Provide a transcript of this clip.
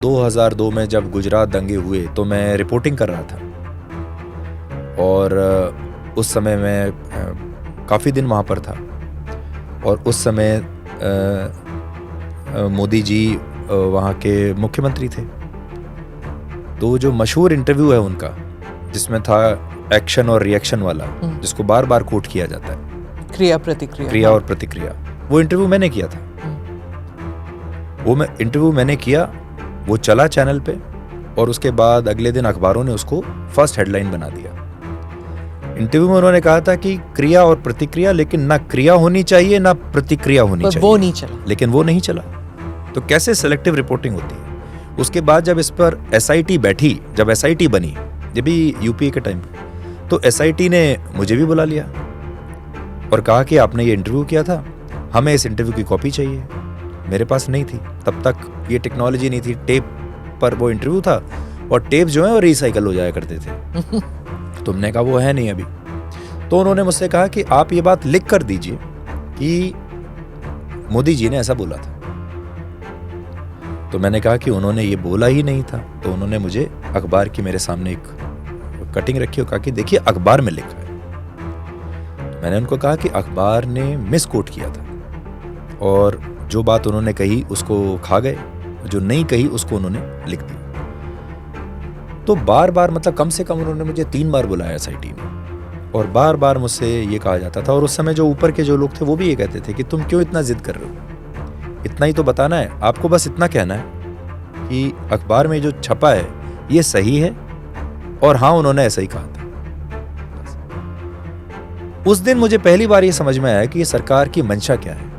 2002 में जब गुजरात दंगे हुए तो मैं रिपोर्टिंग कर रहा था और उस समय मैं काफ़ी दिन वहाँ पर था और उस समय मोदी जी वहाँ के मुख्यमंत्री थे। तो जो मशहूर इंटरव्यू है उनका जिसमें था एक्शन और रिएक्शन वाला, जिसको बार बार कोट किया जाता है, क्रिया और प्रतिक्रिया, वो इंटरव्यू मैंने किया था। इंटरव्यू मैंने किया, वो चला चैनल पे और उसके बाद अगले दिन अखबारों ने उसको फर्स्ट हेडलाइन बना दिया। इंटरव्यू में उन्होंने कहा था कि क्रिया और प्रतिक्रिया, लेकिन ना क्रिया होनी चाहिए ना प्रतिक्रिया होनी चाहिए, वो नहीं चला, लेकिन वो नहीं चला। तो कैसे सिलेक्टिव रिपोर्टिंग होती है। उसके बाद जब इस पर एसआईटी बैठी, जब एसआईटी बनी, ये भी यूपीए के टाइम पे, तो एसआईटी ने मुझे भी बुला लिया और कहा कि आपने ये इंटरव्यू किया था, हमें इस इंटरव्यू की कॉपी चाहिए। मेरे पास नहीं थी, तब तक ये टेक्नोलॉजी नहीं थी, टेप पर वो इंटरव्यू था और टेप जो है वो रिसाइकल हो जाया करते थे। तुमने कहा वो है नहीं अभी। तो उन्होंने मुझसे कहा कि आप ये बात लिख कर दीजिए कि मोदी जी ने ऐसा बोला था। तो मैंने कहा कि उन्होंने ये बोला ही नहीं था। तो उन्होंने मुझे अखबार की मेरे सामने एक कटिंग रखी और कहा कि देखिए अखबार में लिखा है। तो मैंने उनको कहा कि अखबार ने मिस कोट किया था और जो बात उन्होंने कही उसको खा गए, जो नहीं कही उसको उन्होंने लिख दिया। तो बार बार, मतलब कम से कम उन्होंने मुझे 3 बार बुलाया एसआईटी ने और बार बार मुझसे ये कहा जाता था। और उस समय जो ऊपर के जो लोग थे वो भी ये कहते थे कि तुम क्यों इतना जिद कर रहे हो, इतना ही तो बताना है आपको, बस इतना कहना है कि अखबार में जो छपा है ये सही है और हाँ उन्होंने ऐसा ही कहा था। उस दिन मुझे पहली बार ये समझ में आया कि ये सरकार की मंशा क्या है।